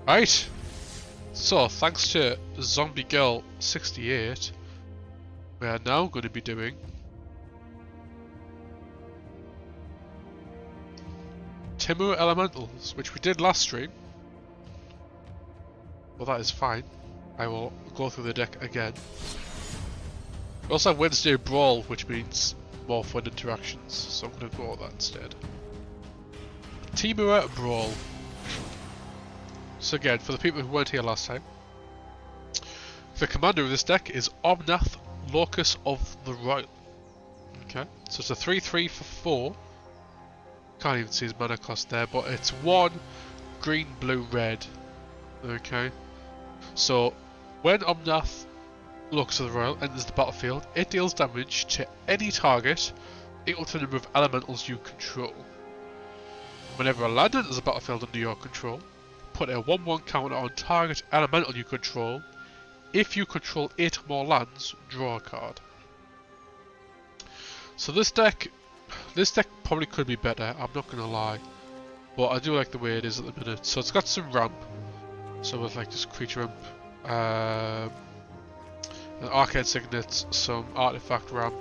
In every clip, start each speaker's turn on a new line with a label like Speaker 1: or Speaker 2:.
Speaker 1: Right, so thanks to Zombie Girl 68, we are now going to be doing Temur Elementals, which we did last stream. Well, that is fine. I will go through the deck again. We also have Wednesday Brawl, which means more fun interactions, so I'm going to go with that instead. Temur Brawl. So again, for the people who weren't here last time, the commander of this deck is Omnath, Locus of the Royal. Okay, so it's a 3/3 for 4. Can't even see his mana cost there, but it's 1 green, blue, red. Okay, so when Omnath, Locus of the Royal, enters the battlefield, it deals damage to any target equal to the number of elementals you control. Whenever a land enters the battlefield under your control, put a 1/1 counter on target elemental you control. If you control 8 or more lands, draw a card. So this deck probably could be better, I'm not gonna lie. But I do like the way it is at the minute. So it's got some ramp. So with like this creature ramp, an arcade signet, some artifact ramp.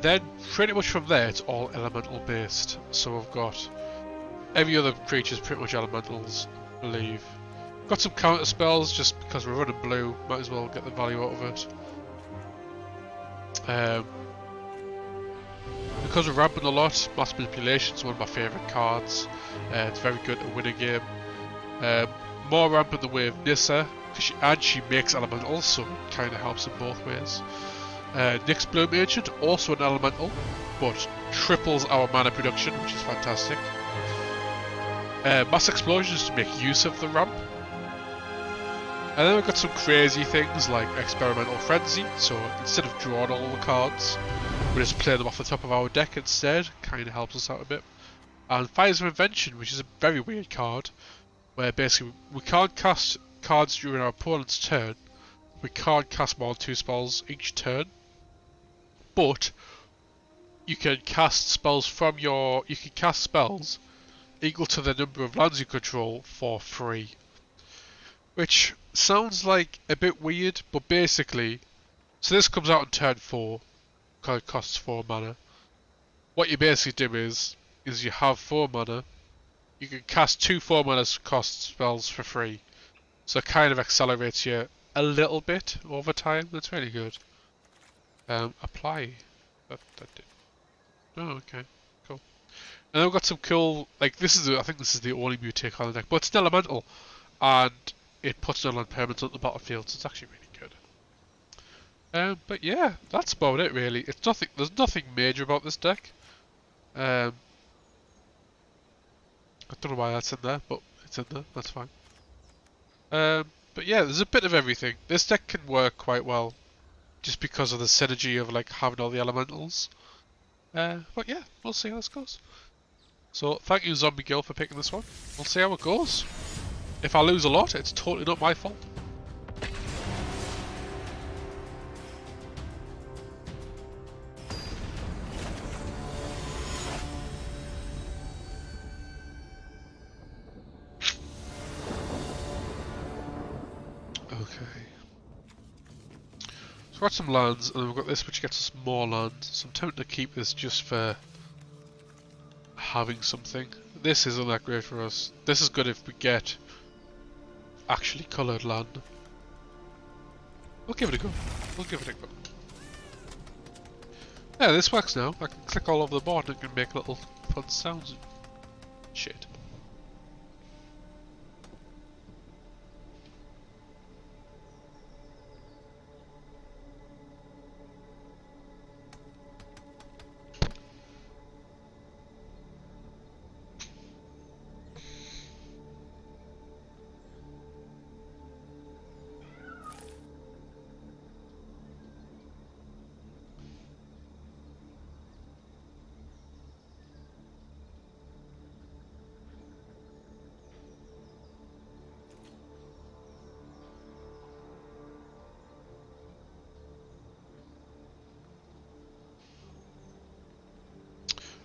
Speaker 1: Then pretty much from there it's all elemental based. So we've got every other creature is pretty much elementals, I believe. Got some counter spells just because we're running blue, might as well get the value out of it. Because we're ramping a lot, Mass Manipulation is one of my favourite cards. It's very good to win a game. More ramp in the way of Nissa, and she makes elementals, so it kind of helps in both ways. Nyx Bloom Agent, also an elemental, but triples our mana production, which is fantastic. Mass Explosions to make use of the ramp. And then we've got some crazy things like Experimental Frenzy, so instead of drawing all the cards, we just play them off the top of our deck instead, kind of helps us out a bit. And Fires of Invention, which is a very weird card, where basically we can't cast cards during our opponent's turn, we can't cast more than 2 spells each turn, but you can cast spells equal to the number of lands you control for free. Which sounds like a bit weird, but basically, so this comes out on turn 4, because it costs 4 mana. What you basically do is you have 4 mana, you can cast 2 4 mana cost spells for free. So it kind of accelerates you a little bit over time, that's really good. Apply. That did. Oh, okay, cool. And then we've got some cool, like I think this is the only mutate on the deck, but it's an elemental, and it puts no land permanents on the battlefield, so it's actually really good. But yeah, that's about it really. There's nothing major about this deck. I don't know why that's in there, but it's in there, that's fine. But yeah, there's a bit of everything. This deck can work quite well, just because of the synergy of like having all the elementals. But yeah, we'll see how this goes. So thank you Zombie Girl for picking this one. We'll see how it goes. If I lose a lot, it's totally not my fault. Okay. So we've got some lands, and we've got this which gets us more land. So I'm tempted to keep this just for having something. This isn't that great for us. This is good if we get actually coloured land. We'll give it a go. Yeah, this works now. I can click all over the board and it can make little fun sounds and shit.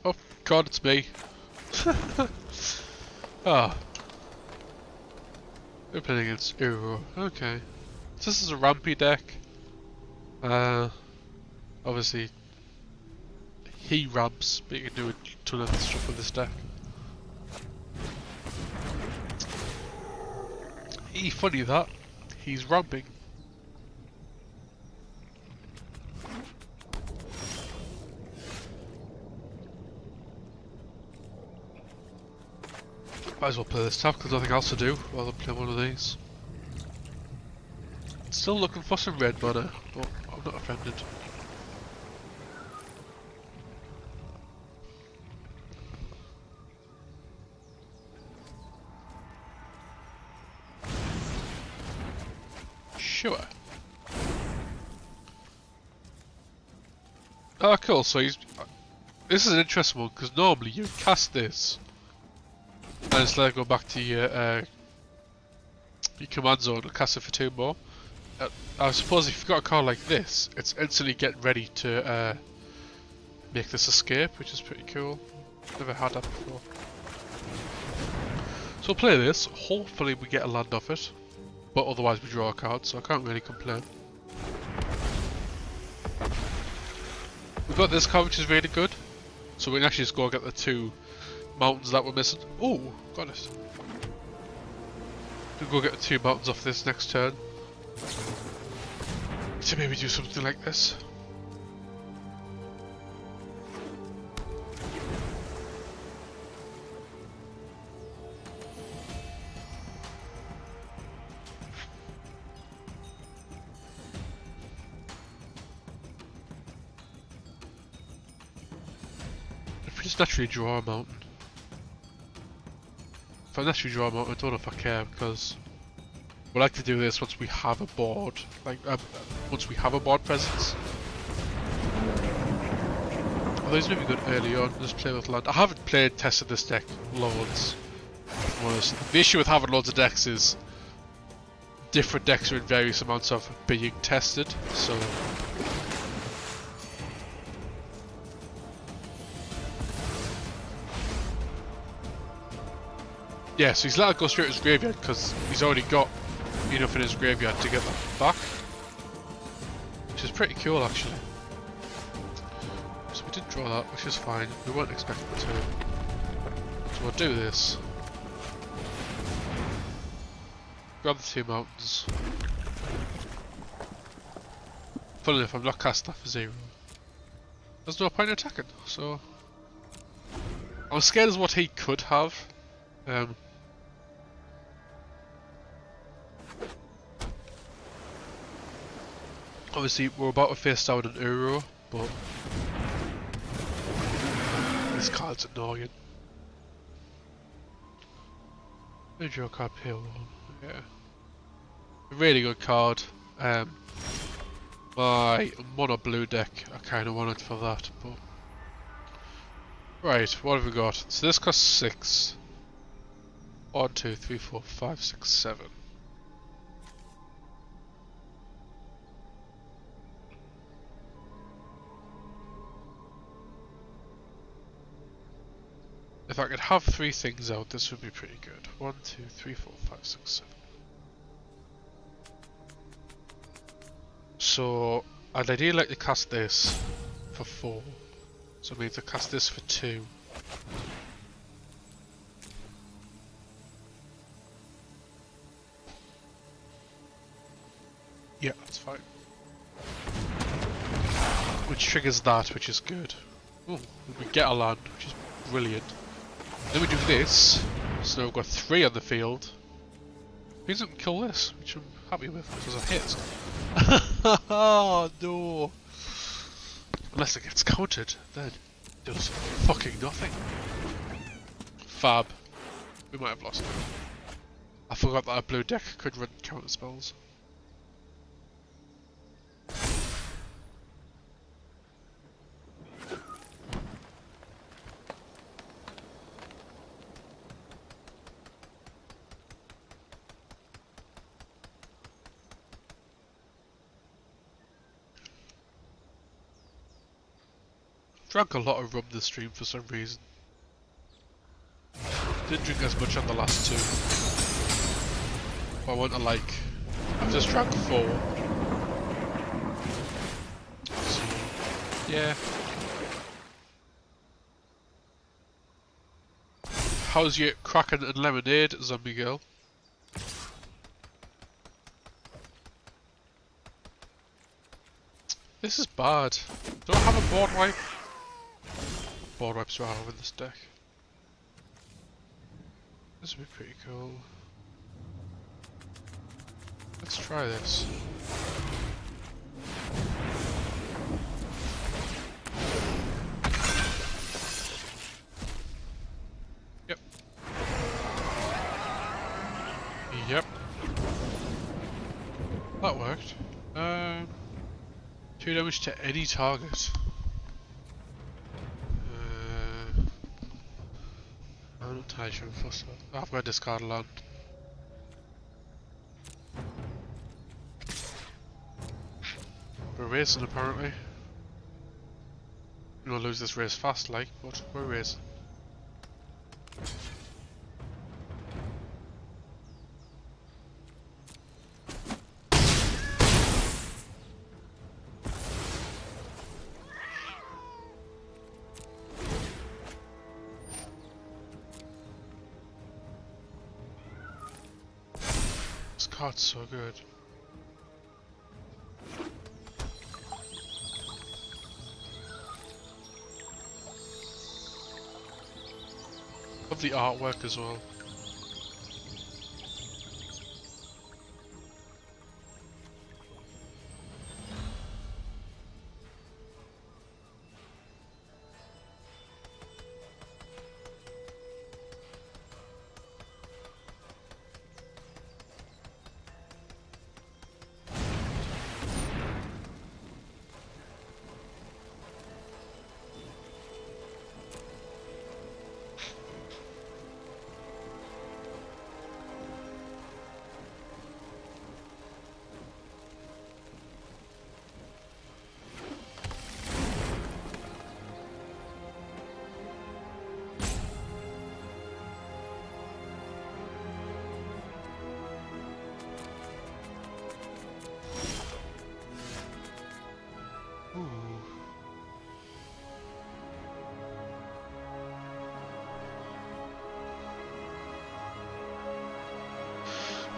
Speaker 1: Oh god, it's me. Ah. We're playing against Uro. Okay. So this is a rampy deck. Obviously, he ramps, but you can do a ton of stuff with this deck. Funny that. He's ramping. Might as well play this tab because nothing else to do while I play one of these. Still looking for some red mana, but I'm not offended. Sure. Oh, cool. So he's. This is an interesting one because normally you cast this and it's like go back to your command zone and cast it for 2 more. I suppose if you've got a card like this, it's instantly get ready to make this escape, which is pretty cool. Never had that before. So we'll play this. Hopefully we get a land off it, but otherwise we draw a card, so I can't really complain. We've got this card, which is really good, so we can actually just go and get the 2 mountains that we're missing. Oh, got it. We'll go get the 2 mountains off this next turn. To maybe do something like this. If we just naturally draw a mountain. If I naturally draw a mountain, I don't know if I care because we like to do this once we have a board, like once we have a board presence. Although these may be good early on, just play with land. I haven't tested this deck loads. The issue with having loads of decks is different decks are in various amounts of being tested, so... Yeah, so he's let it go straight to his graveyard because he's already got enough in his graveyard to get that back, which is pretty cool actually. So we did draw that, which is fine. We weren't expecting to. So we'll do this. Grab the 2 mountains. Funnily enough, I'm not casting that for 0. There's no point in attacking, so I'm scared of what he could have. Obviously, we're about to face down an Uro, but this card's annoying. Major your card pale one, yeah. A really good card. My mono blue deck, I kind of wanted for that, but right. What have we got? So this costs 6. 1, 2, 3, 4, 5, 6, 7. If I could have 3 things out, this would be pretty good. 1, 2, 3, 4, 5, 6, 7. So, I'd ideally like to cast this for 4. So it means I cast this for 2. Yeah, that's fine. Which triggers that, which is good. Oh, we get a land, which is brilliant. Then we do this, so now we've got 3 on the field. Means we can kill this, which I'm happy with, because I hit. Oh no! Unless it gets countered, then it does fucking nothing. Fab. We might have lost it. I forgot that our blue deck could run counter spells. Drank a lot of rum this stream for some reason. Didn't drink as much on the last 2. I want to like... I've just drank 4. So, yeah. How's your Kraken and lemonade, zombie girl? This is bad. Do I have a board wipe? Board wipes do I have in this deck? This would be pretty cool. Let's try this. Yep. Yep. That worked. 2 damage to any target. I'm not entirely sure if I've got to discard a land. We're racing apparently. We'll lose this race fast like, but we're racing. This card's so good. Love the artwork as well.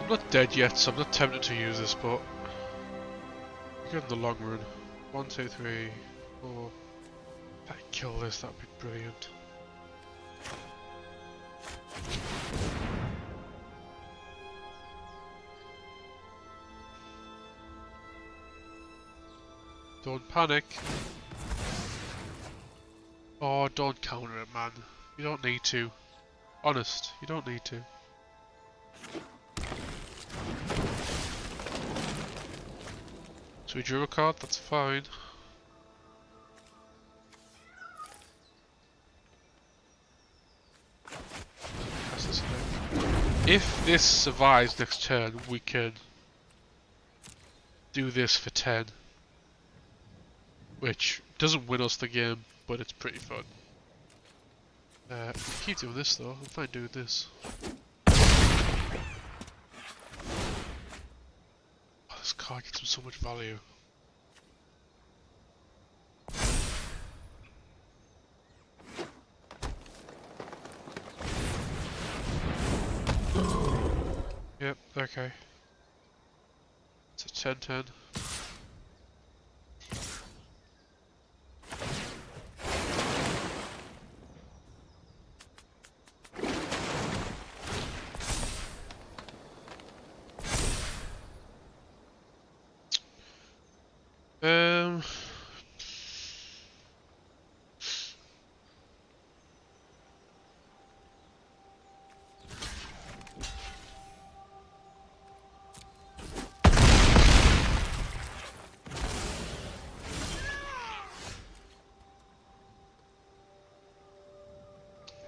Speaker 1: I'm not dead yet, so I'm not tempted to use this, but good in the long run. 1, 2, 3, 4. If I kill this, that'd be brilliant. Don't panic. Oh, don't counter it, man. You don't need to. Honest, you don't need to. So we drew a card, that's fine. If this survives next turn, we can do this for 10. Which doesn't win us the game, but it's pretty fun. Keep doing this though, I'm fine doing this. This card gets him so much value. Yep, okay. It's a 10-10.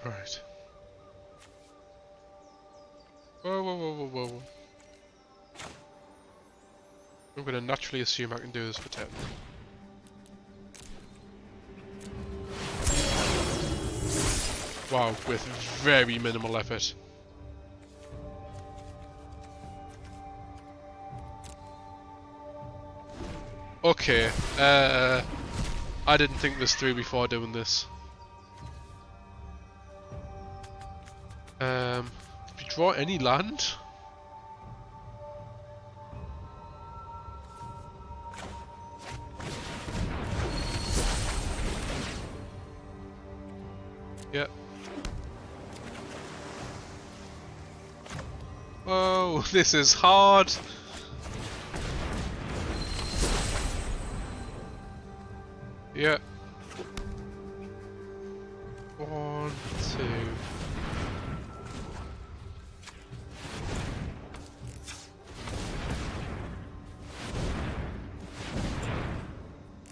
Speaker 1: Right. Whoa, whoa, whoa, whoa, whoa. I'm gonna naturally assume I can do this for 10. Wow, with very minimal effort. Okay, I didn't think this through before doing this. If you draw any land? Yep. Oh, this is hard. Yep. 1, 2.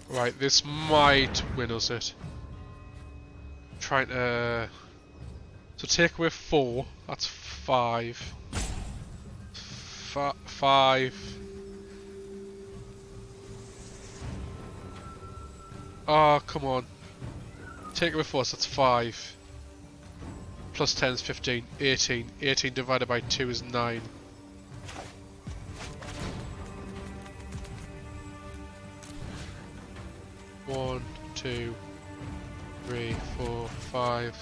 Speaker 1: Right, this might win us it. Trying to... So take away 4, that's 5. 5. Oh, come on. Take away 4, so that's 5. Plus 10 is 15, 18. 18 divided by 2 is 9. One, 2, 3, 4, 5,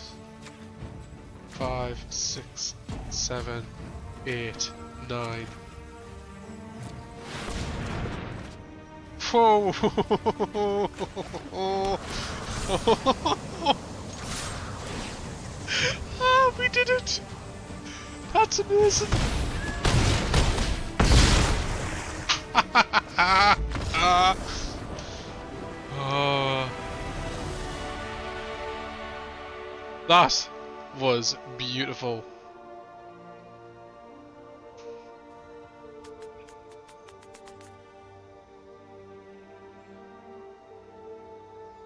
Speaker 1: 5, 6, 7, 8, 9. Whoa! Oh, we did it! That's amazing! That was beautiful.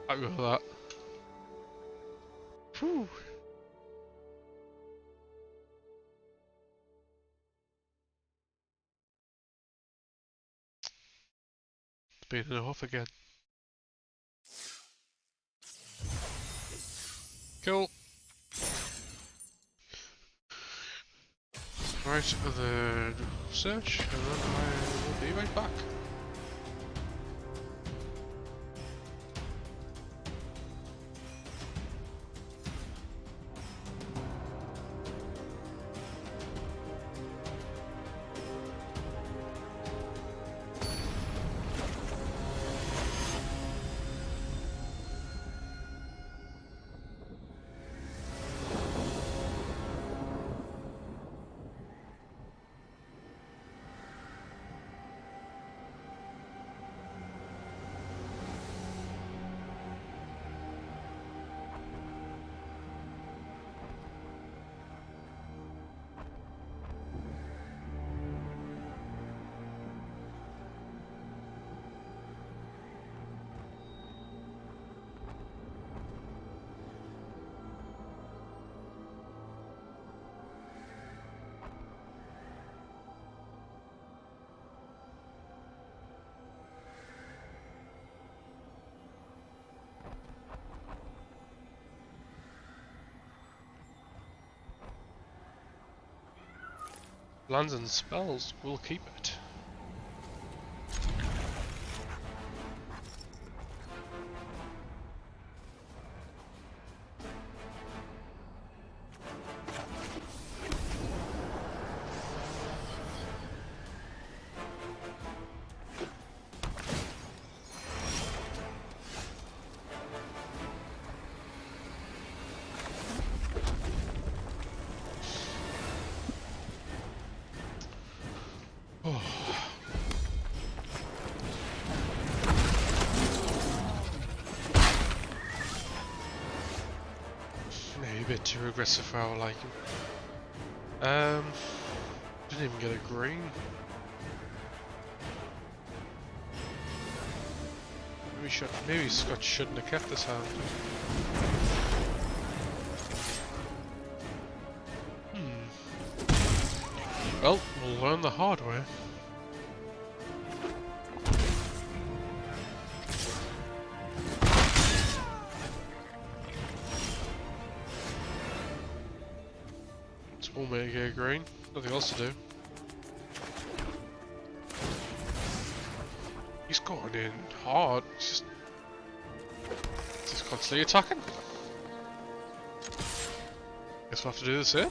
Speaker 1: I go for that. Whew. It's been enough again. Cool. Right, and then search, and then I will be right back. Lands and spells will keep it. Maybe a bit too aggressive for our liking. Didn't even get a green. Maybe Scott shouldn't have kept this hand. Well, we'll learn the hard way. We'll make it green. Nothing else to do. He's going in hard. Just constantly attacking. Guess we'll have to do the same.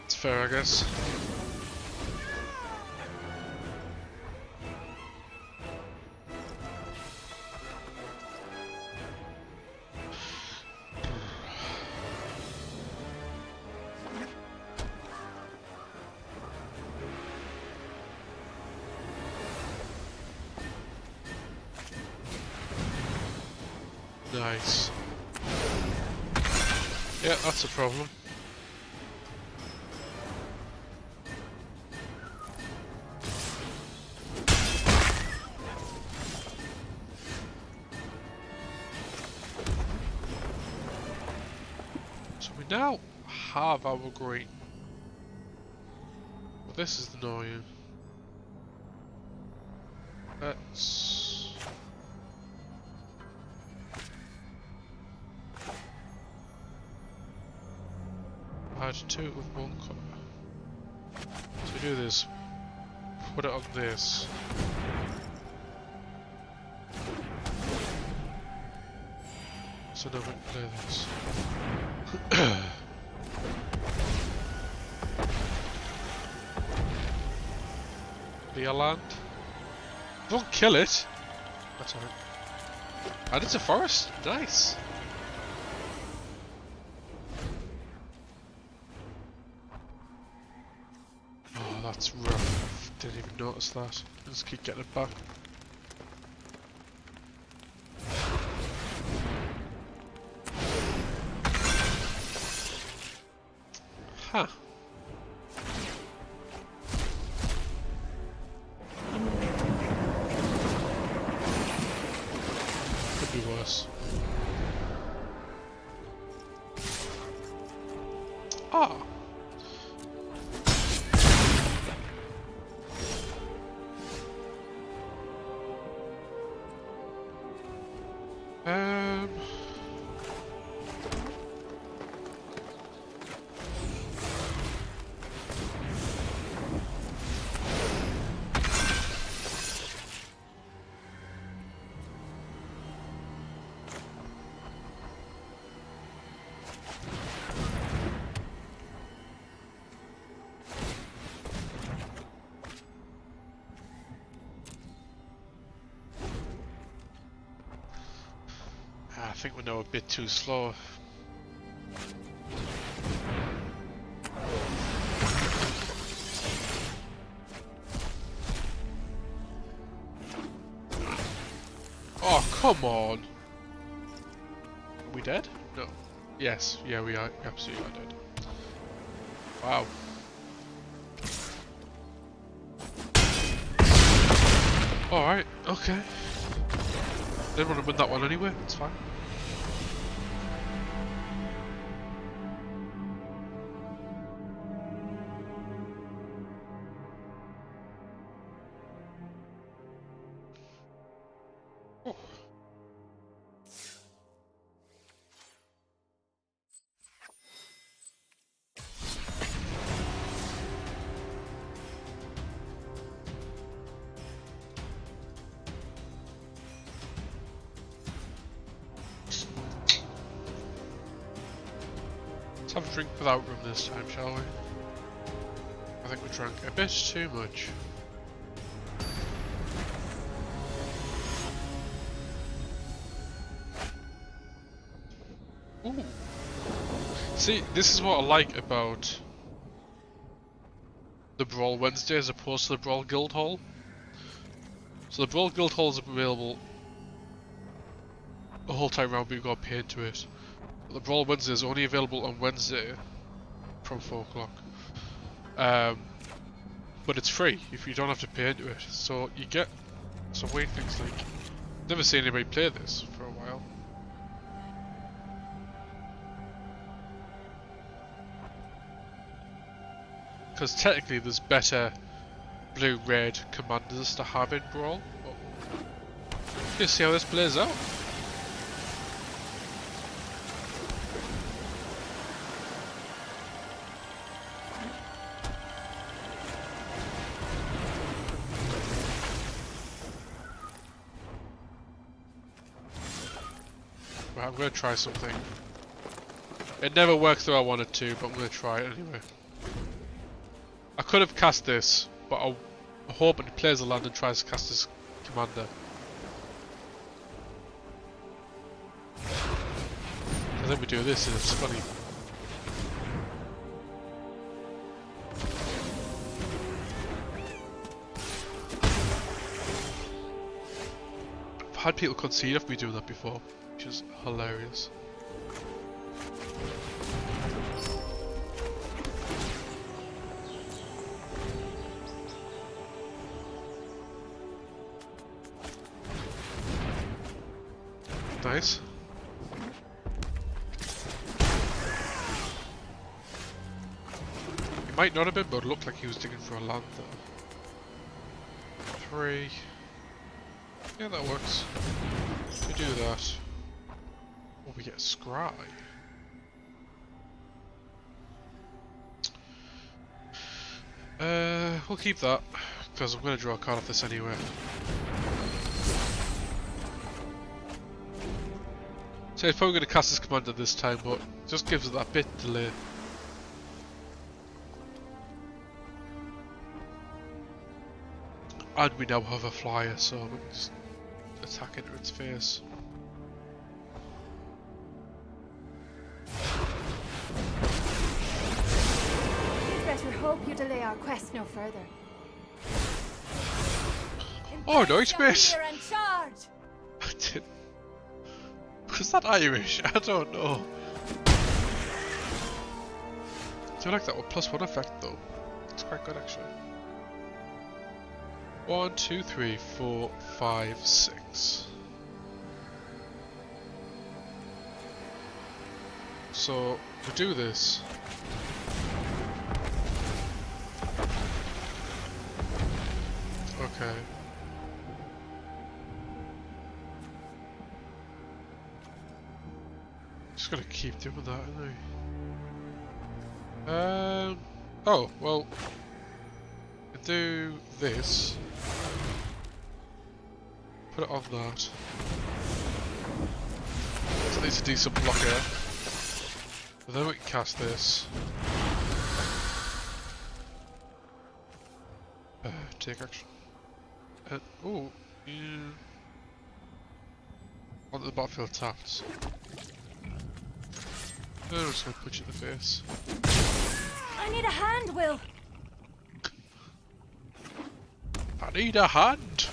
Speaker 1: It's fair, I guess. Nice. Yeah, that's a problem. So we now have our green. But this is annoying. Let's... add two with one colour. So we do this. Put it on this. So now we can play this. Be a land. Don't kill it! That's alright. And it's a forest. Nice. Oh, that's rough. Didn't even notice that. Just keep getting it back. Huh. Could be worse. Ah. I think we're now a bit too slow. Oh, come on! Are we dead? No. Yes, yeah, we are. Absolutely are dead. Wow. Alright, okay. Didn't want to win that one anyway, it's fine. Oh. Let's have a drink without rum this time, shall we? I think we drank a bit too much. Ooh. See, this is what I like about the Brawl Wednesday as opposed to the Brawl Guild Hall. So the Brawl Guild Hall is available the whole time around, but you got paid to it. But the Brawl Wednesday is only available on Wednesday from 4 o'clock. But it's free if you don't have to pay into it. So you get some weird things like, never seen anybody play this for a while. Because technically there's better blue-red commanders to have in Brawl. Let's see how this plays out. Right, I'm going to try something. It never works the way I wanted to, but I'm going to try it anyway. I could have cast this, but I'm hoping he plays a land and tries to cast his commander. And then we do this and it's funny. I've had people concede of me doing that before, which is hilarious. Nice. He might not have been, but it looked like he was digging for a land though. 3. Yeah, that works. We do that. Oh, we get a scry. We'll keep that, because I'm going to draw a card off this anyway. So he's probably going to cast his commander this time, but it just gives it that bit delay. And we now have a flyer, so we can just attack into its face.
Speaker 2: We'd better hope you delay our quest no further.
Speaker 1: Oh, nice miss!
Speaker 2: And charge.
Speaker 1: I didn't. Was that Irish? I don't know. I do like that one +1 effect though. It's quite good actually. 1, 2, 3, 4, 5, 6. So we do this. Okay. Just gonna keep doing that, aren't I? Oh, well, do this. Put it on that. So it's a decent blocker. But then we can cast this. Take action. Oh, yeah. On the battlefield tapped. I'm just gonna punch you in the face.
Speaker 2: I need a hand, Will.
Speaker 1: I need a hand.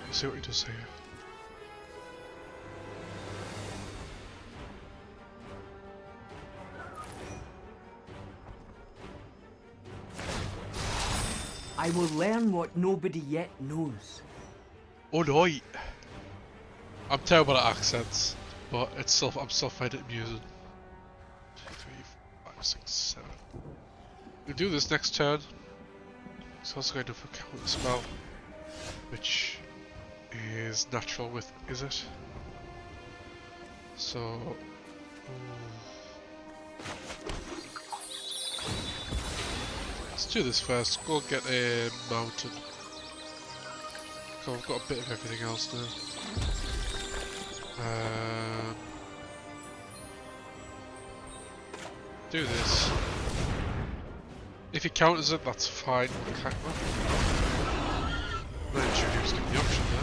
Speaker 1: Let's see what he does here.
Speaker 3: I will learn what nobody yet knows.
Speaker 1: Alright. I'm terrible at accents, but it's still I'm still finding it amusing. 2, 3, 4, 5, 6, 7. We'll do this next turn. It's also going to for counter spell, which is natural with is it? So let's do this first. Go get a mountain. So I've got a bit of everything else now. Do this. If he counters it, that's fine. I'm not sure he was given the option there.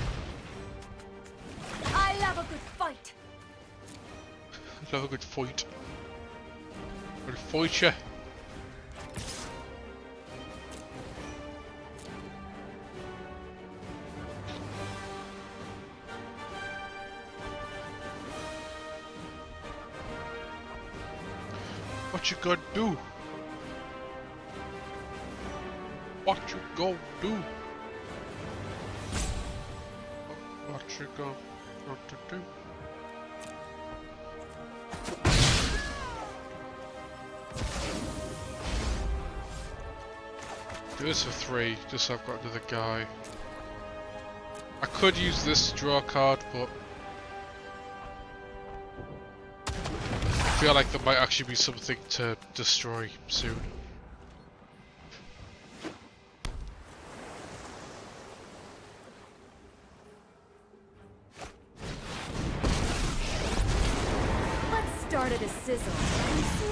Speaker 2: I love a good fight.
Speaker 1: Love a good fight. Good fight, ya. What you gonna do? What you gonna do? What you gonna do? Do this for 3, just so I've got another guy. I could use this to draw a card, but I feel like there might actually be something to destroy soon.
Speaker 2: Let's start at a sizzle.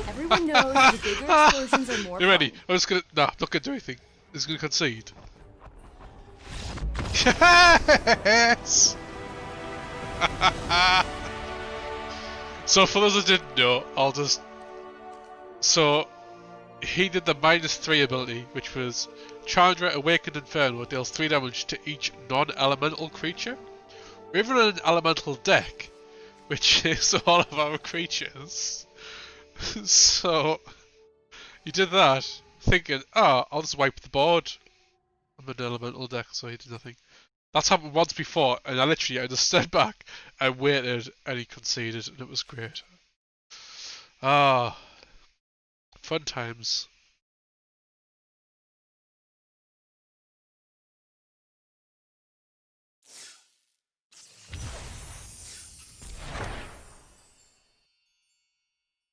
Speaker 2: Everyone knows the bigger explosions are more
Speaker 1: You ready?
Speaker 2: fun.
Speaker 1: I'm just gonna... Nah, not gonna do anything. It's gonna concede. Yes! So for those that didn't know, I'll just... So, he did the -3 ability, which was Chandra Awakened Inferno deals 3 damage to each non-elemental creature. We've run an elemental deck, which is all of our creatures. So, he did that, thinking, I'll just wipe the board. I'm an elemental deck, so he did nothing. That's happened once before, and I just stood back and waited, and he conceded, and it was great. Ah, fun times.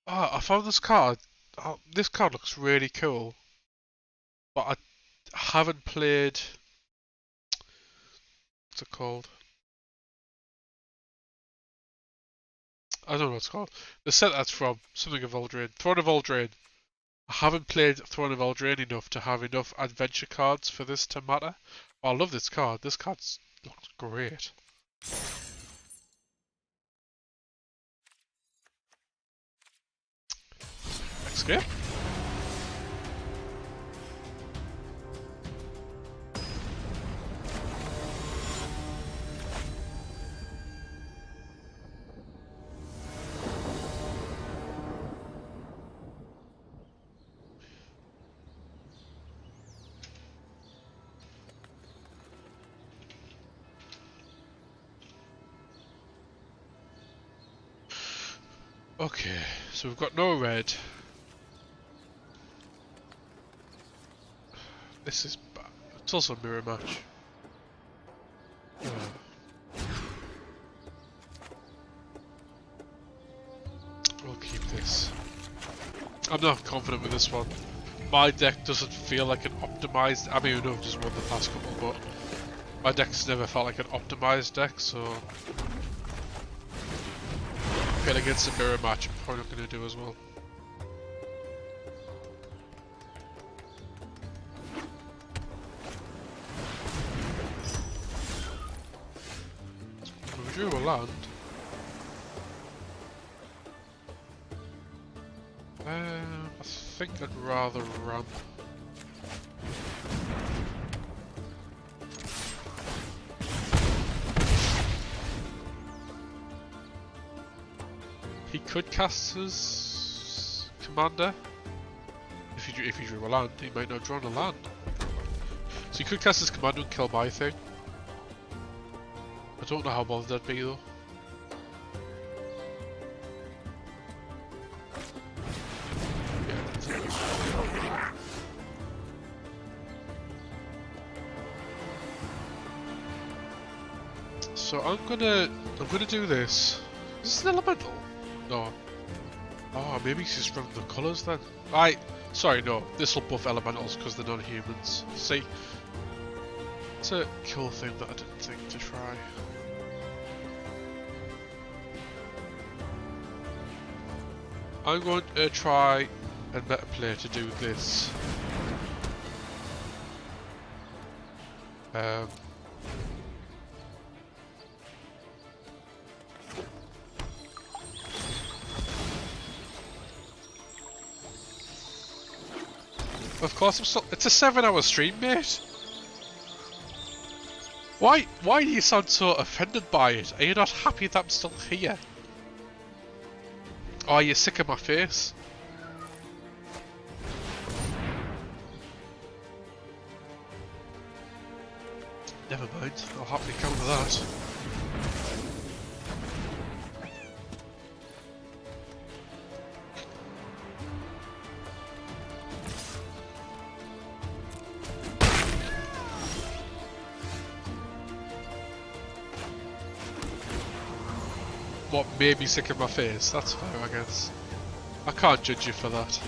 Speaker 1: I found this card. Oh, this card looks really cool, but I haven't played. What's it called? I don't know what it's called. The set that's from something of Eldraine. Throne of Eldraine. I haven't played Throne of Eldraine enough to have enough adventure cards for this to matter. Oh, I love this card. This card looks great. Next game. Okay, so we've got no red. This is bad. It's also a mirror match. We'll keep this. I'm not confident with this one. My deck doesn't feel like an optimized. I mean, I've just won the past couple, but my deck's never felt like an optimized deck, so going against a mirror match, I'm probably not going to do as well. We drew a land. I think I'd rather ramp. He could cast his commander. If he drew a land, he might not draw a land. So he could cast his commander and kill my thing. I don't know how bothered that'd be though. So I'm gonna do this. Is this an elemental? No. Oh, maybe he's just from the colours then. Sorry, no. This will buff elementals because they're non-humans. See, it's a cool thing that I didn't think to try. I'm going to try and meta play to do this. Of course, it's a 7-hour stream, mate. Why do you sound so offended by it? Are you not happy that I'm still here? Or are you sick of my face? Never mind, I'll happily counter that. What made me sick in my face? That's fair, I guess. I can't judge you for that.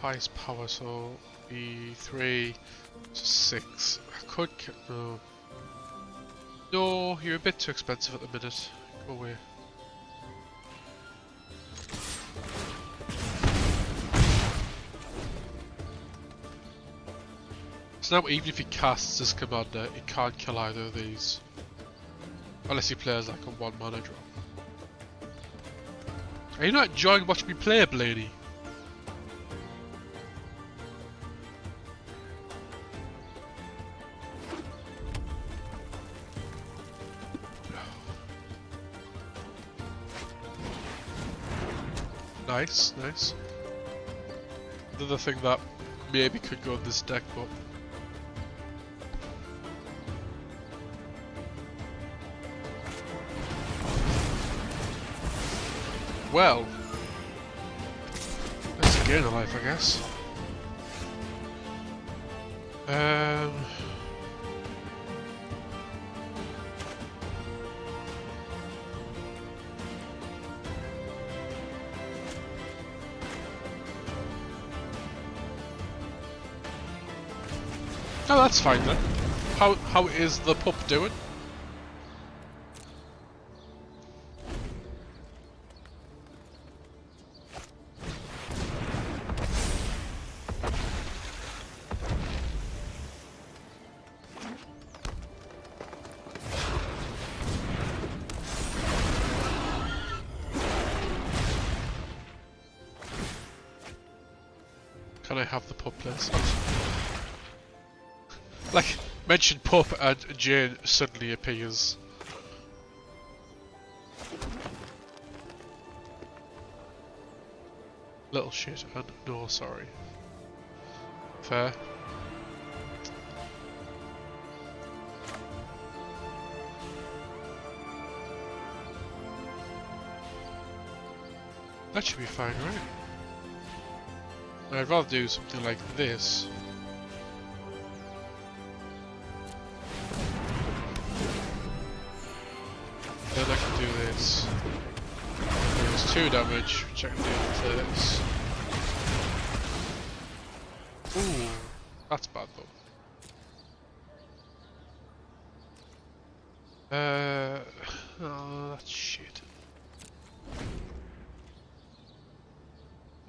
Speaker 1: Highest power, so E3, 6. I could. No. No, you're a bit too expensive at the minute. Go away. So now, even if he casts his commander, he can't kill either of these. Unless he plays like a one-mana drop. Are you not enjoying watching me play, Blaney? Nice, nice. Another thing that maybe could go in this deck, but well, that's a gain of life, I guess. Oh, that's fine then. How is the pup doing? Can I have the pup, please? Like, mention pup and Jane suddenly appears. Little shit and no sorry. Fair. That should be fine, right? I'd rather do something like this. Then I can do this. There's 2 damage, which I can do with this. Ooh, that's bad though. Oh, that's shit.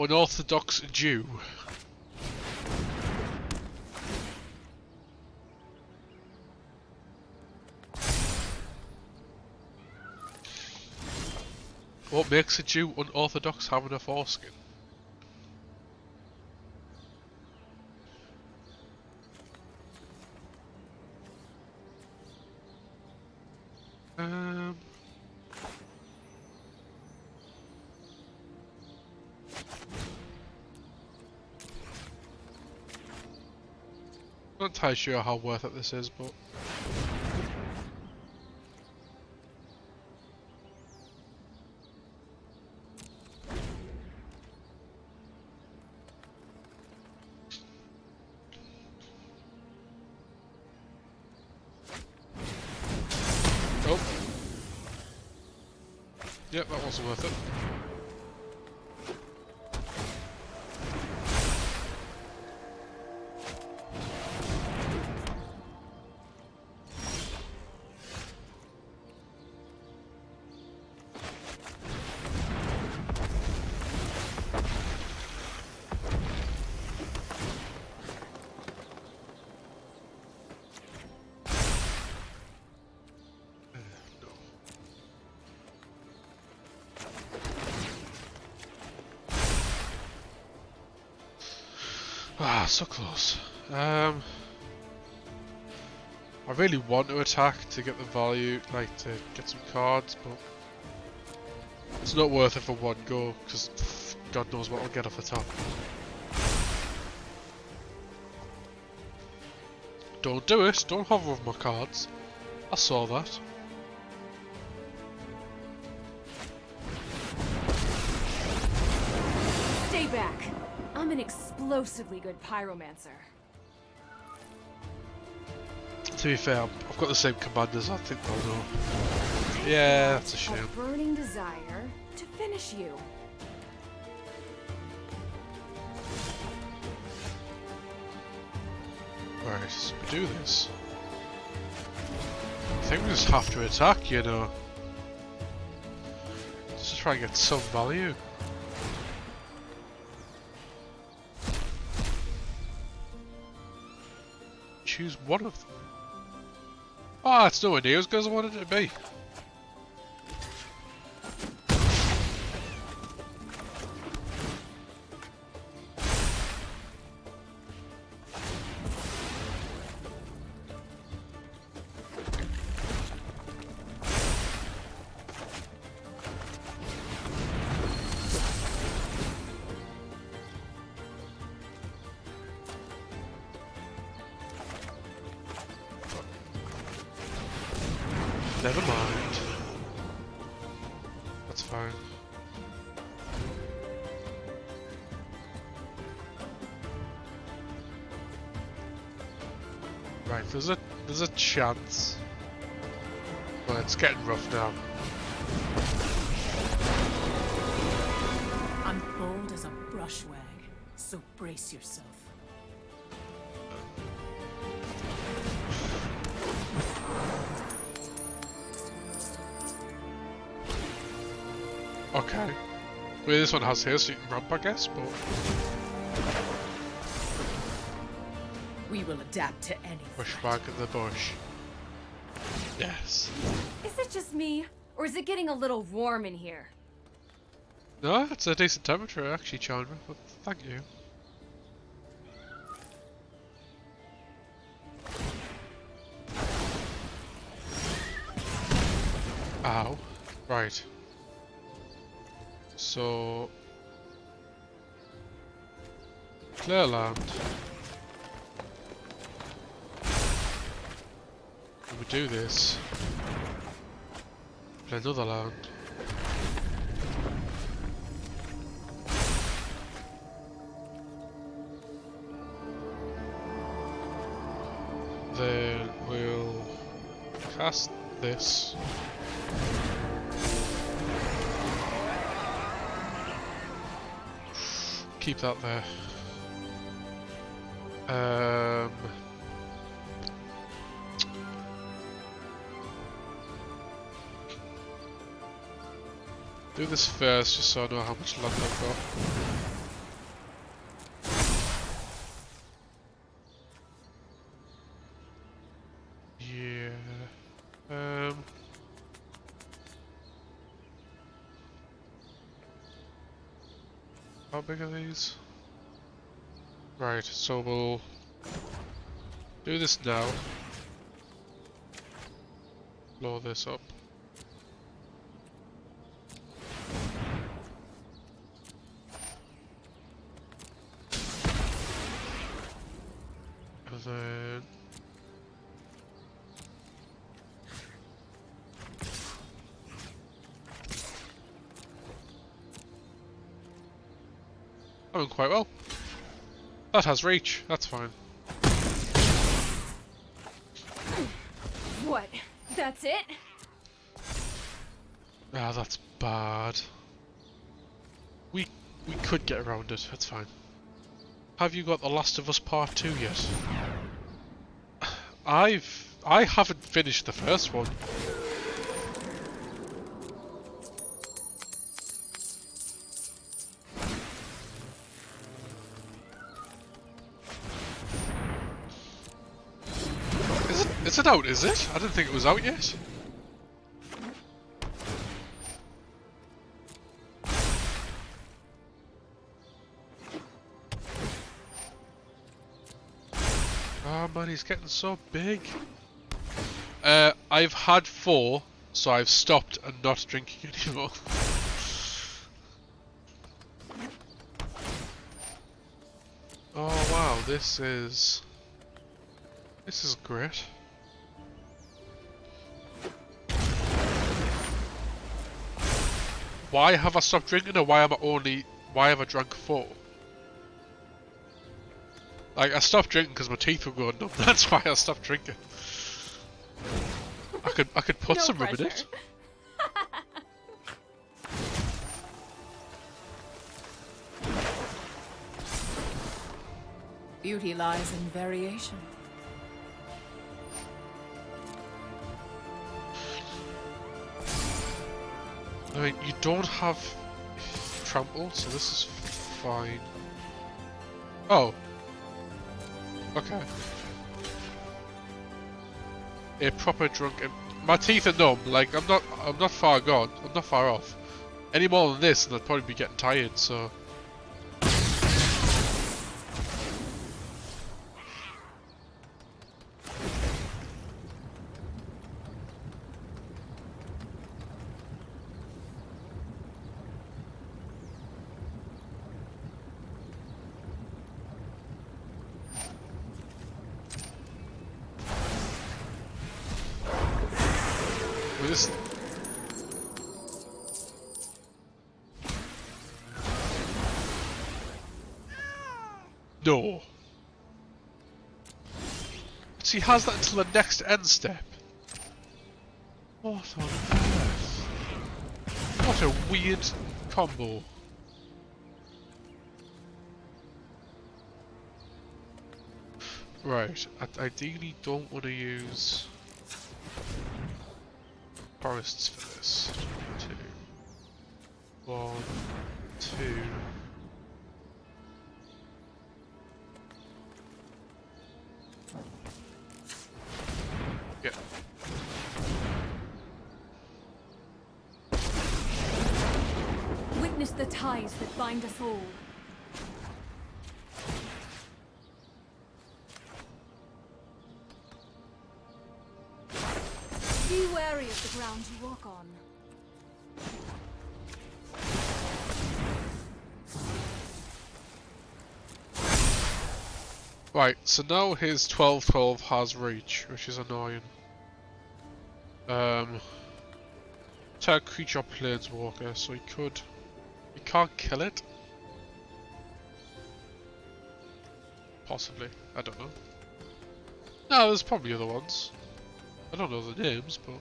Speaker 1: Unorthodox Jew. What makes a Jew unorthodox? Having a foreskin? Not entirely sure how worth it this is, but oh, yep, that wasn't worth it. Ah, so close. I really want to attack to get the value, like to get some cards, but it's not worth it for one go, because God knows what I'll get off the top. Don't do it, don't hover over my cards. I saw that.
Speaker 2: Stay back. I'm an explosively good pyromancer.
Speaker 1: To be fair, I've got the same commanders, I think they'll know. Yeah, that's a shame.
Speaker 2: A burning desire to finish you.
Speaker 1: Right, so we do this. I think we just have to attack, you know. Just try and get some value. Choose one of them. Ah, it's nowhere near as good as I wanted it to be. Never mind. That's fine. Right, there's a chance. But it's getting rough now.
Speaker 4: I'm bold as a brushwag, so brace yourself.
Speaker 1: Okay. Well, this one has hair, so you can ramp, I guess, but...
Speaker 4: We will adapt to any
Speaker 1: Push
Speaker 4: threat.
Speaker 1: back in the bush. Yes.
Speaker 2: Is it just me, or is it getting a little warm in here?
Speaker 1: No, it's a decent temperature, actually, Chandra, but thank you. Ow. Right. So... Clear land. We do this. Play another land. Then we'll cast this. Keep that there. Do this first, just so I know how much land I've got. Yeah. How big are these? Right, so we'll do this now. Blow this up. And then I'm doing quite well. That has reach, that's fine.
Speaker 2: What? That's it?
Speaker 1: Ah, that's bad. We could get around it, that's fine. Have you got The Last of Us Part 2 yet? I haven't finished the first one. Is it out, is it? I didn't think it was out yet. Oh man, he's getting so big. I've had 4, so I've stopped and not drinking anymore. Oh wow, this is great. Why have I stopped drinking, or why have I drank 4? Like, I stopped drinking because my teeth were going numb. That's why I stopped drinking. I could put
Speaker 2: No
Speaker 1: some rum in
Speaker 2: pressure.
Speaker 1: it.
Speaker 4: Beauty lies in variation.
Speaker 1: I mean, you don't have trample, so this is fine. Oh. Okay. A proper drunk. My teeth are numb. Like, I'm not far gone. I'm not far off. Any more than this, and I'd probably be getting tired. So. This. No. So he has that until the next end step. What on earth? What a weird combo. Right, I ideally don't want to use forests for this. 2, 1, 2. Yeah.
Speaker 2: Witness the ties that bind us all. Be wary of the ground you walk on.
Speaker 1: Right, so now his 12-12 has reach, which is annoying. Attack creature planeswalker, so he can't kill it? Possibly, I don't know. No, there's probably other ones. I don't know the names, but...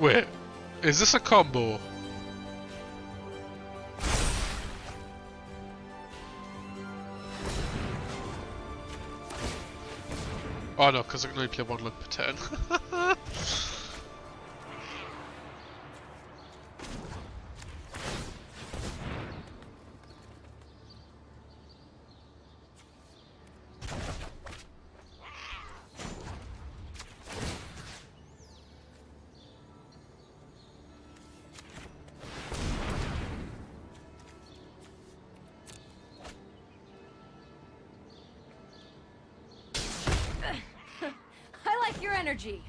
Speaker 1: Wait, is this a combo? Oh no, because I can only play one look per turn.
Speaker 2: I like your energy.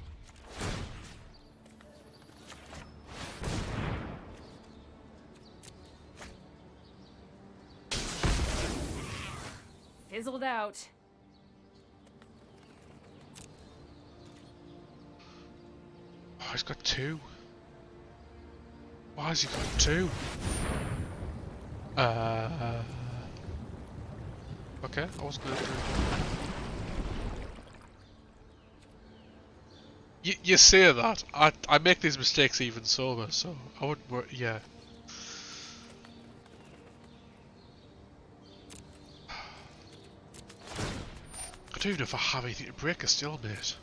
Speaker 2: Fizzled out.
Speaker 1: Oh, he's got 2. Why has he got 2? Okay, I wasn't gonna do. You say that. I make these mistakes even sober, so I wouldn't worry. Yeah. I don't even know if I have anything to break a stalemate.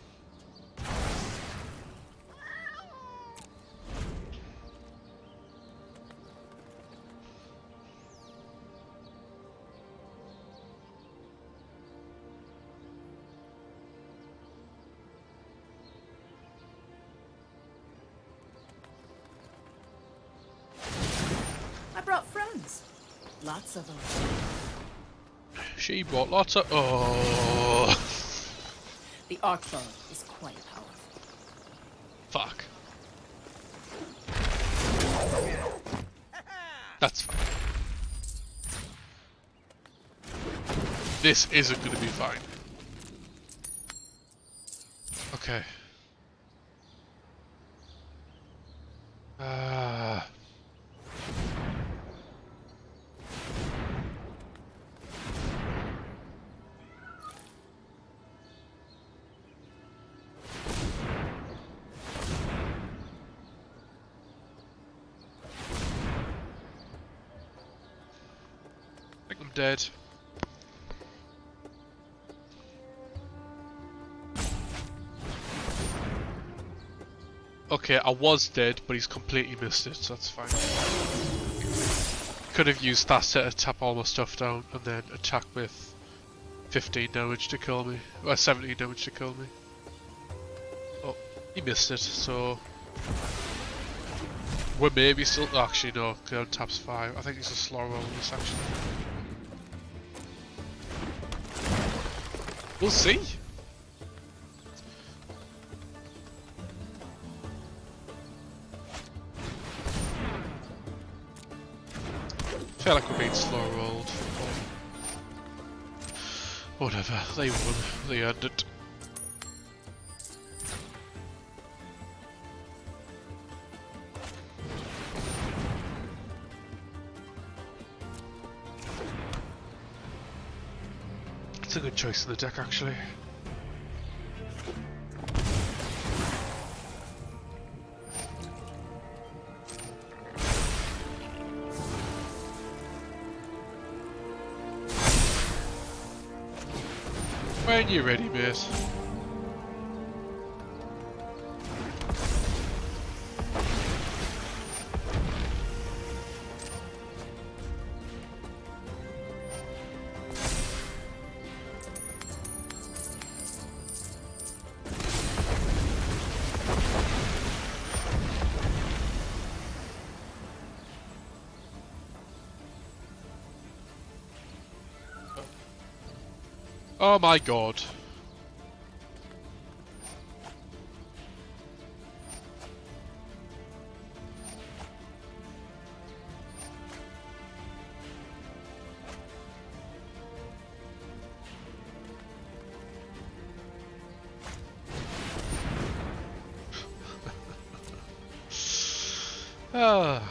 Speaker 4: guns. Lots of them.
Speaker 1: She brought lots of. Oh.
Speaker 4: The arc bow is quite powerful.
Speaker 1: Fuck. That's fine. This isn't going to be fine. Okay. I think I'm dead. Okay, I was dead, but he's completely missed it, so that's fine. Could have used that set to tap all my stuff down and then attack with 15 damage to kill me. Or 17 damage to kill me. Oh, he missed it, so... We're maybe still... Actually, no, because taps 5. I think it's a slow roll in this, actually. We'll see. I feel like we're being slow rolled. Whatever, they won. They earned it. It's a good choice in the deck, actually. When you're ready, mate. Oh my god. Ah.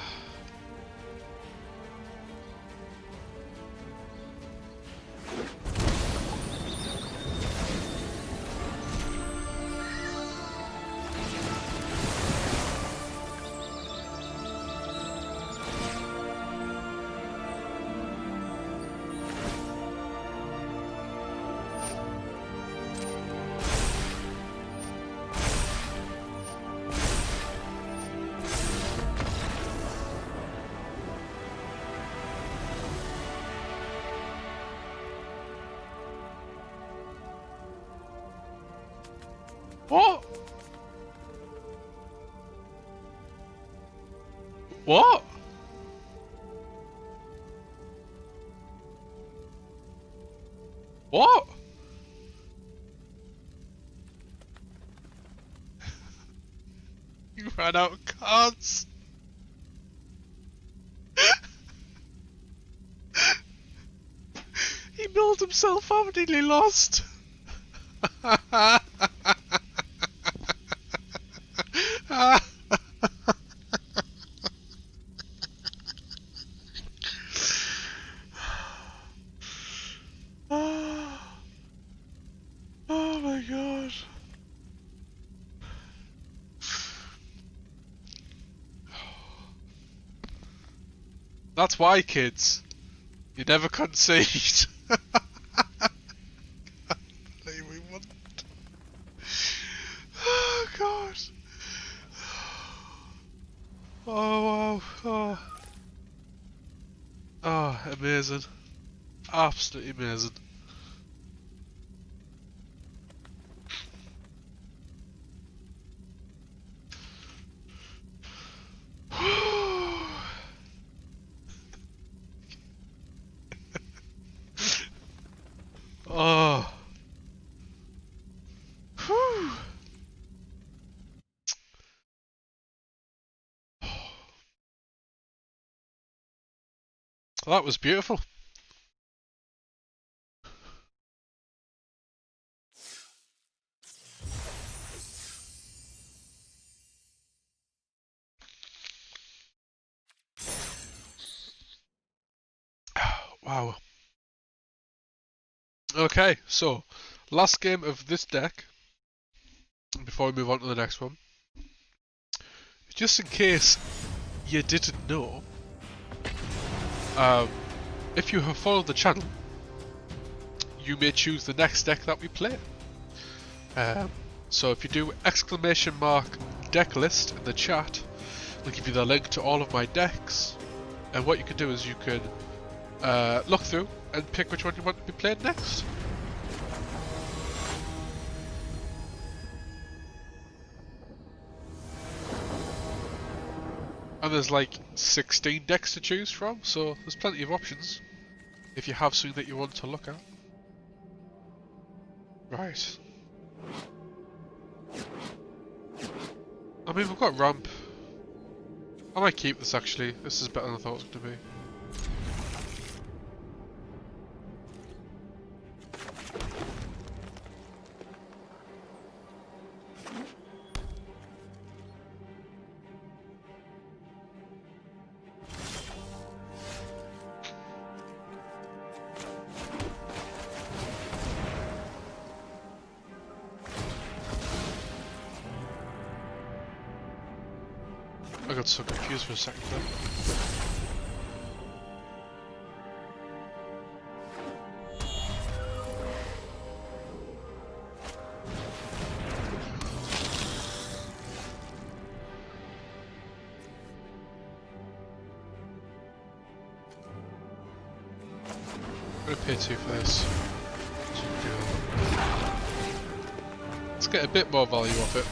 Speaker 1: What? What? What? You ran out of cards. He milled himself out and he lost. Oh my god. That's why, kids, you never concede. We won. Oh god. Oh wow. Oh. Oh, amazing. Absolutely amazing. That was beautiful. Wow. Okay, so last game of this deck before we move on to the next one. Just in case you didn't know, if you have followed the channel, you may choose the next deck that we play. So if you do exclamation mark deck list in the chat, I'll give you the link to all of my decks, and what you can do is you can look through and pick which one you want to be played next. And there's like 16 decks to choose from, so there's plenty of options if you have something that you want to look at. Right. I mean, we've got ramp. I might keep this actually. This is better than I thought it was going to be. I got so confused for a second there. I'm gonna pay 2 for this. Let's get a bit more value off it.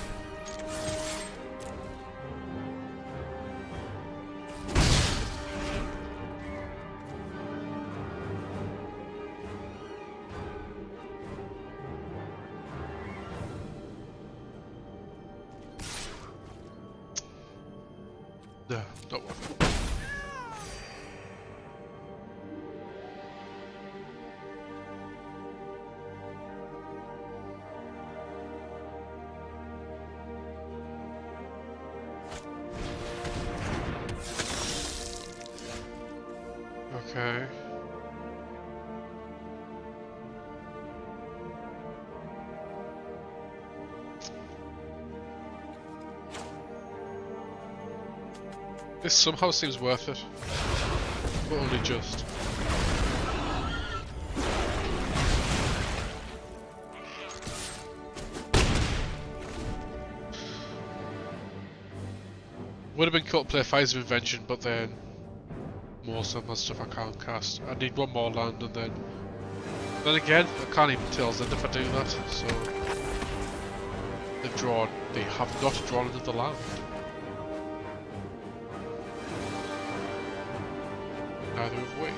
Speaker 1: No, not worth it. Okay. This somehow seems worth it, but only just. Would have been cool to play Fires of Invention, but then most of my stuff I can't cast. I need one more land, and then again, I can't even Tails End if I do that. So they have not drawn another land. Neither have we.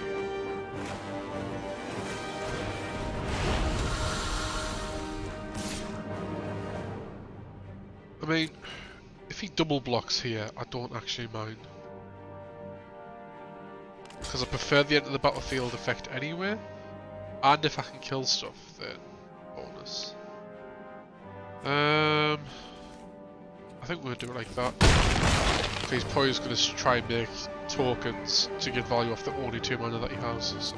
Speaker 1: I mean, if he double blocks here, I don't actually mind. Because I prefer the end of the battlefield effect anyway. And if I can kill stuff, then bonus. I think we'll do it like that. Okay, he's probably just going to try and make tokens to get value off the only 2 mana that he has. So.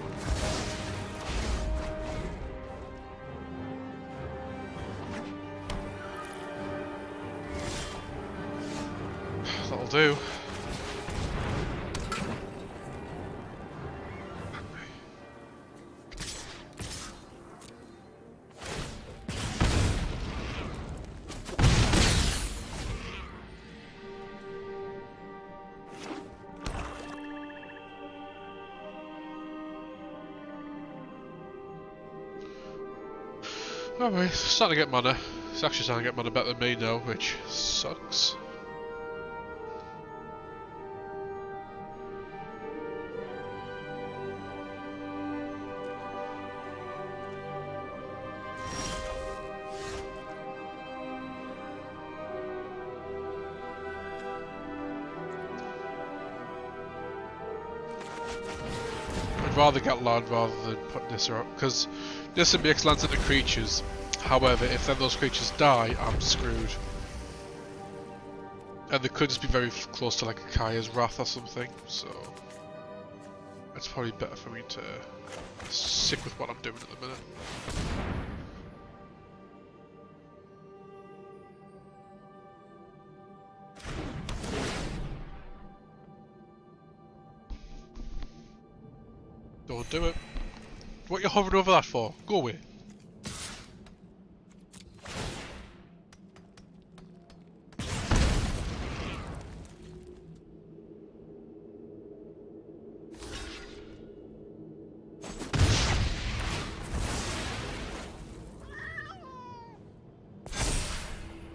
Speaker 1: That'll do. Alright, starting to get mana. It's actually starting to get mana better than me now, which sucks. I'd rather get land rather than put Nissa out, because Nissa makes lands into creatures. However, if then those creatures die, I'm screwed. And they could just be very close to like a Kaya's Wrath or something, so it's probably better for me to stick with what I'm doing at the minute. Don't do it. What are you hovering over that for? Go away.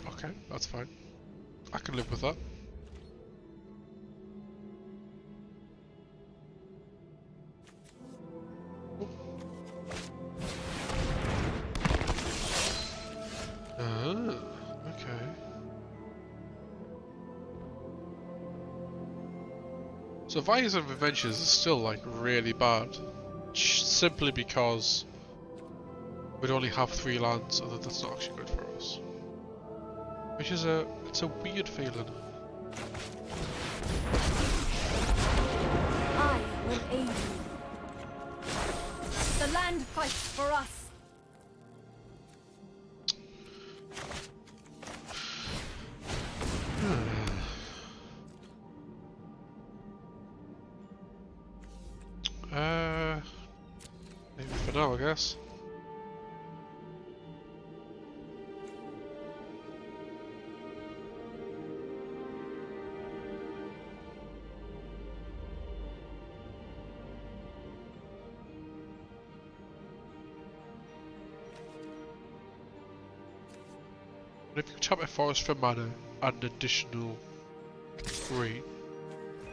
Speaker 1: Okay, that's fine. I can live with that. Okay. So Vias and Adventures is still like really bad, simply because we'd only have 3 lands, and that's not actually good for us. Which is it's a weird feeling.
Speaker 2: I will aid you. The land fights for us.
Speaker 1: Maybe for now, I guess. If you tap a forest for mana, add an additional 3.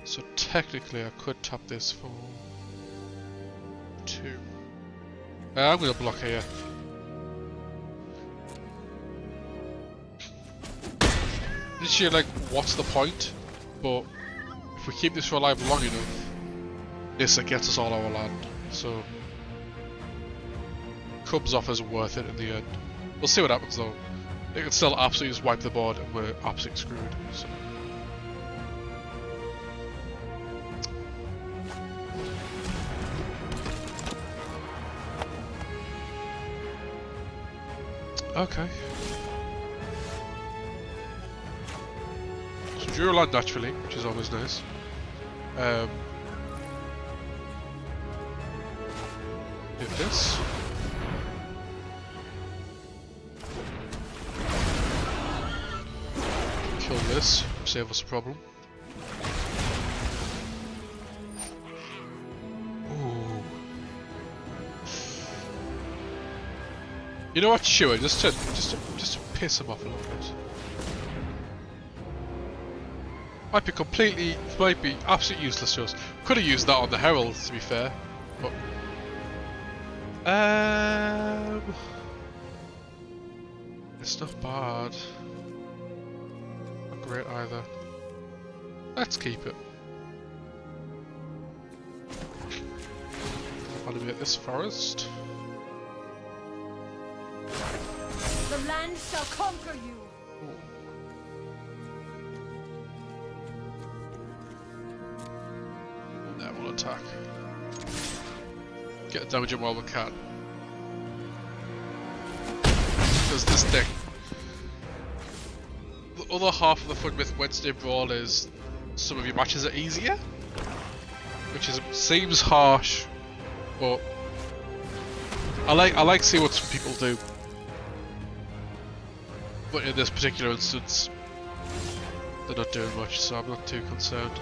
Speaker 1: So technically I could tap this for 2. I'm gonna block here. Literally, like, what's the point? But if we keep this alive long enough, Nissa gets us all our land. So comes off as worth it in the end. We'll see what happens though. It can still absolutely just wipe the board and we're absolutely screwed. So. Okay. So drew a land naturally, which is always nice. Did this. Kill this, save us a problem. Ooh. You know what, sure, just to piss him off a little bit. Might be absolutely useless to us. Could have used that on the Herald, to be fair, but it's not bad. Not great either. Let's keep it. Animate this forest.
Speaker 2: The land shall conquer you.
Speaker 1: Now we'll attack. Get damage him while we can. Because this deck, the other half of the fun with Wednesday Brawl is some of your matches are easier, which seems harsh, but I like seeing what some people do. But in this particular instance, they're not doing much, so I'm not too concerned.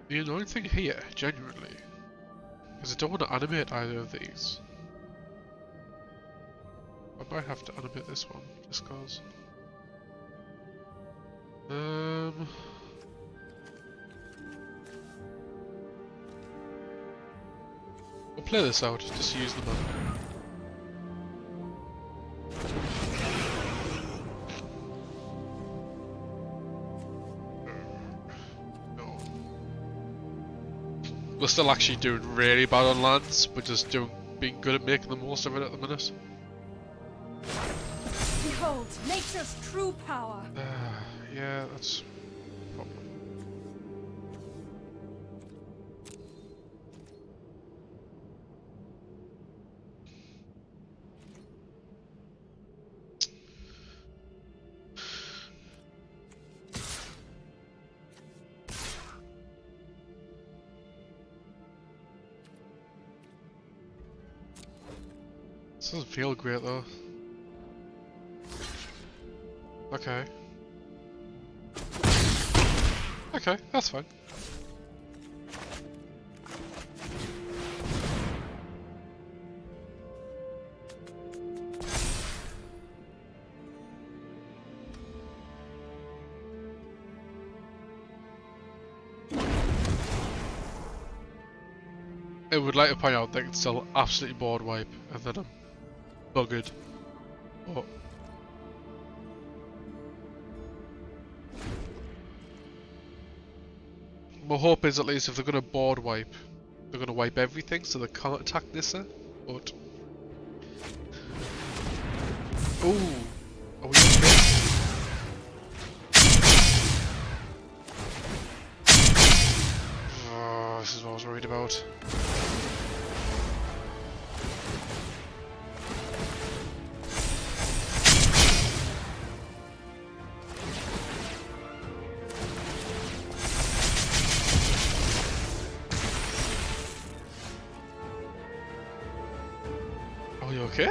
Speaker 1: The annoying thing here, genuinely, is I don't want to animate either of these. I might have to animate this one, just cause. We'll play this out, just use the mana. We're still actually doing really bad on lands, but just being good at making the most of it at the minute.
Speaker 2: Behold, nature's true power.
Speaker 1: Yeah, that's a problem. This doesn't feel great though. Okay. Okay, that's fine. I would like to point out that I can still absolutely board wipe and then I'm buggered. But my hope is at least if they're going to board wipe, they're going to wipe everything so they can't attack Nissa. But ooh, are we okay? Oh, this is what I was worried about. Are you okay?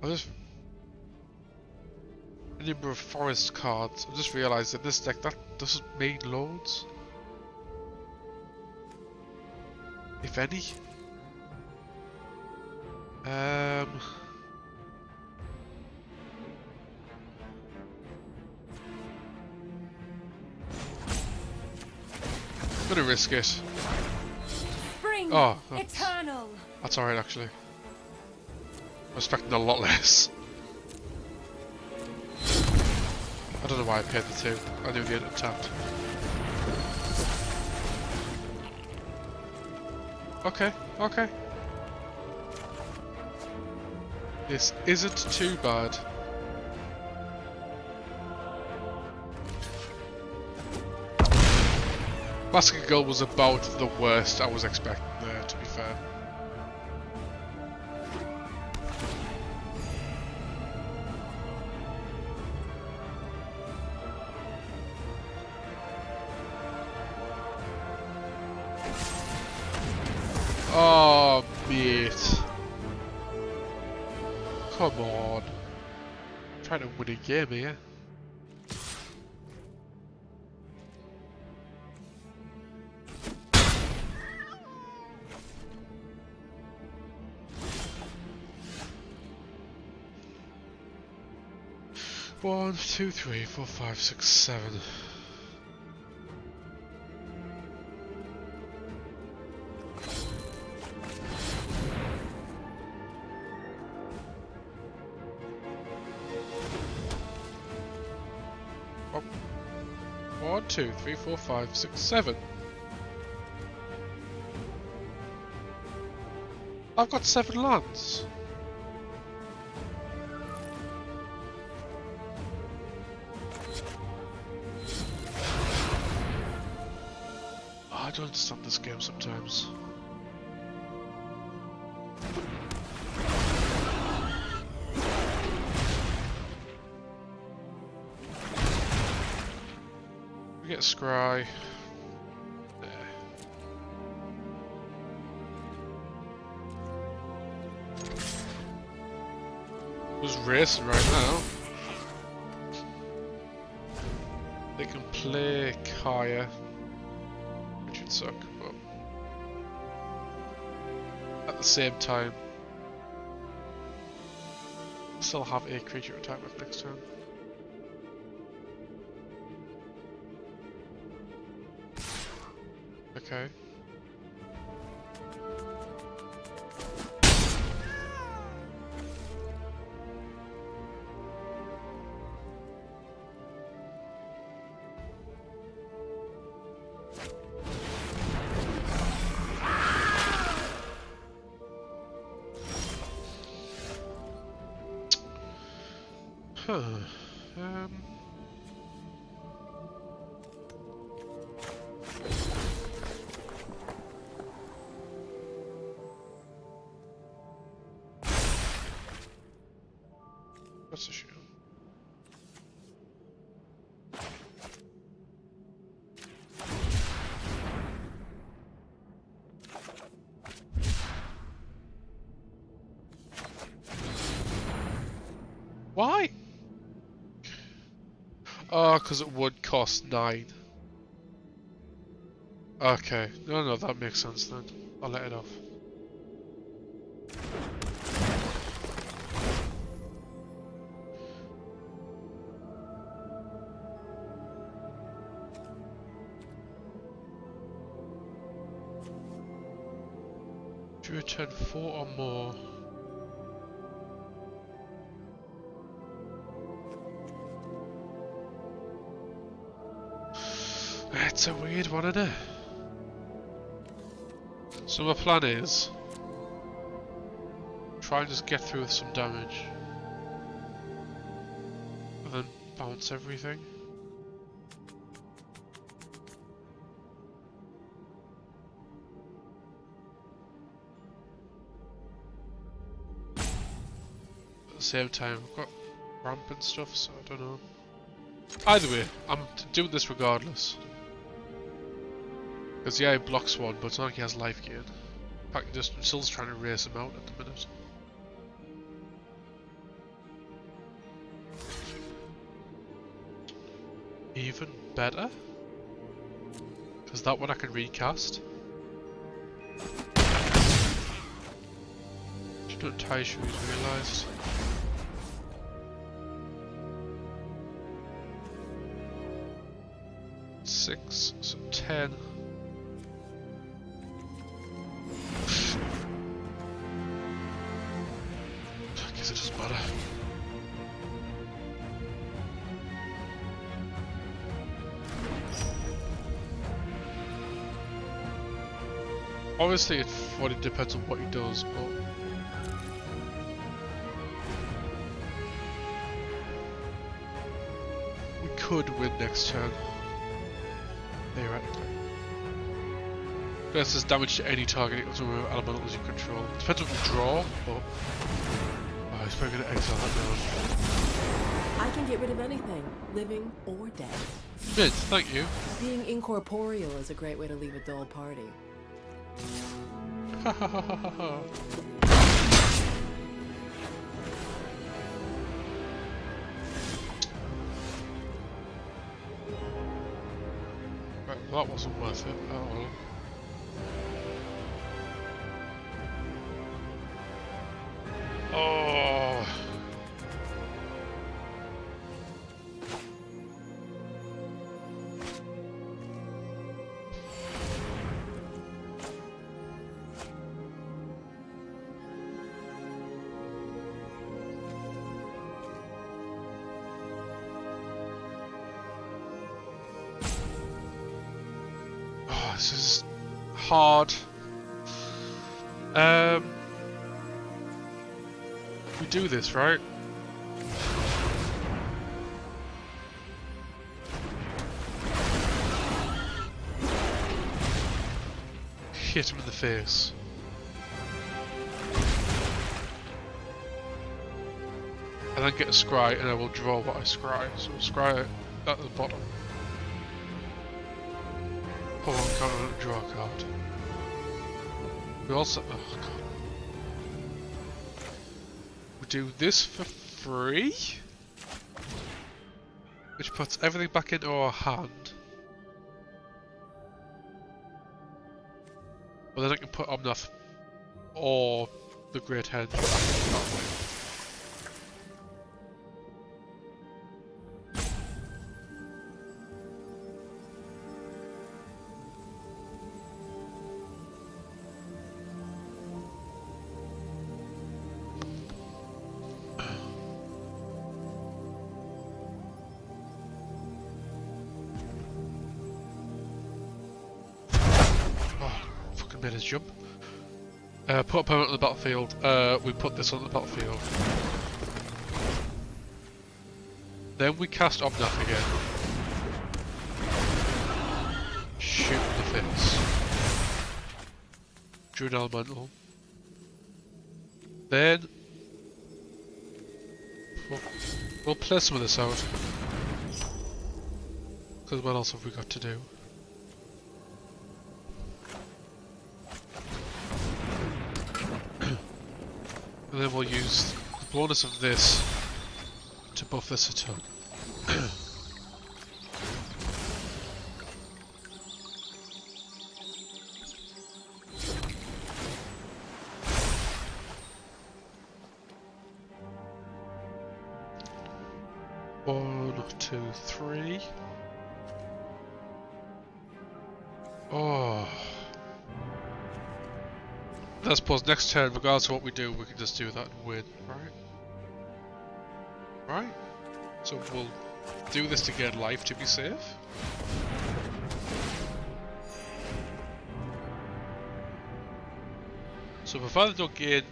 Speaker 1: I just a number of forest cards. I just realised that this deck that doesn't mean loads, if any. I'm gonna risk it.
Speaker 2: Spring,
Speaker 1: Oh,
Speaker 2: eternal.
Speaker 1: that's alright actually. I was expecting a lot less. I don't know why I paid the 2. I knew the other tapped. Okay, okay. This isn't too bad. Basket Girl was about the worst I was expecting there, to be fair. Oh, mate. Come on. I'm trying to win a game here. One, two, three, four, five, six, 7. Oh. 1, 2, 3, 4, 5, 6, 7. I've got 7 lands. I don't understand this game sometimes. We get Scry. There. Who's racing right now? They can play Kaya. Which would suck, but at the same time, still have a creature to attack with next turn. Okay. Huh. What's the shield? Why? Oh, because it would cost 9. Okay, no, that makes sense then. I'll let it off. Do you return 4 or more? It's a weird one, isn't it? So my plan is try and just get through with some damage and then bounce everything. At the same time, I've got ramp and stuff, so I don't know. Either way, I'm doing this regardless. Because yeah, he blocks one, but it's not like he has life gain. In fact, I'm still trying to race him out at the minute. Even better? Because that one I can recast. Should do tie shoes, realised. Six, so 10. I guess it doesn't matter. Obviously, it fully depends on what he does, but we could win next turn. Theoretically. Versus damage to any target equals to elementals you control. Depends on the draw, but oh, he's probably gonna exile that now.
Speaker 5: I can get rid of anything, living or dead.
Speaker 1: Mint, thank you.
Speaker 5: Being incorporeal is a great way to leave a dull party.
Speaker 1: Ha ha ha ha ha. Right, well, that wasn't worth it at all. Oh. Oh, this is hard. We do this, right? Hit him in the face. And then get a scry, and I will draw what I scry. So scry it at the bottom. Pull on counter and draw a card. We also. Oh god. We do this for free? Which puts everything back into our hand. Well, then I can put Omnath or the Great Hedge back into that way. Made his jump. Put a permanent on the battlefield. We put this on the battlefield. Then we cast Omnath again. Shoot in the face. Temur Elemental. Then we'll play some of this out. Because what else have we got to do? And then we'll use the bonus of this to buff this a ton. One, two, three. Oh. I suppose next turn, regardless of what we do, we can just do that and win, right? Right? So we'll do this to get life to be safe. So if I don't gain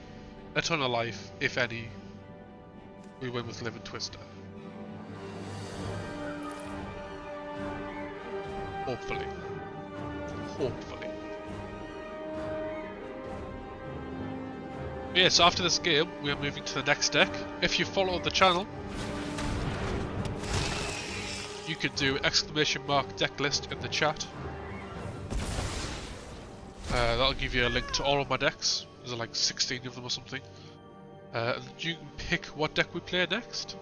Speaker 1: a ton of life, if any, we win with Living Twister. Hopefully. Hopefully. Yeah, so after this game, we are moving to the next deck. If you follow the channel, you could do !deck list in the chat. That'll give you a link to all of my decks. There's like 16 of them or something. And you can pick what deck we play next.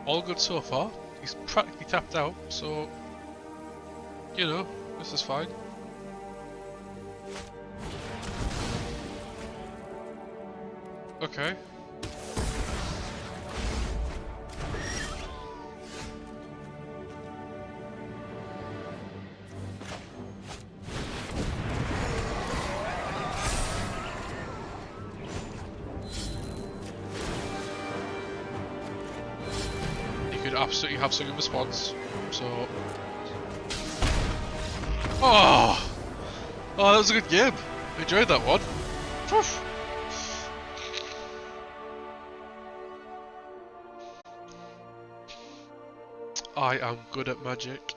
Speaker 1: All good so far. He's practically tapped out, so you know, this is fine. Okay. Absolutely have some response. So, oh, that was a good game. Enjoyed that one. Oof. I am good at magic.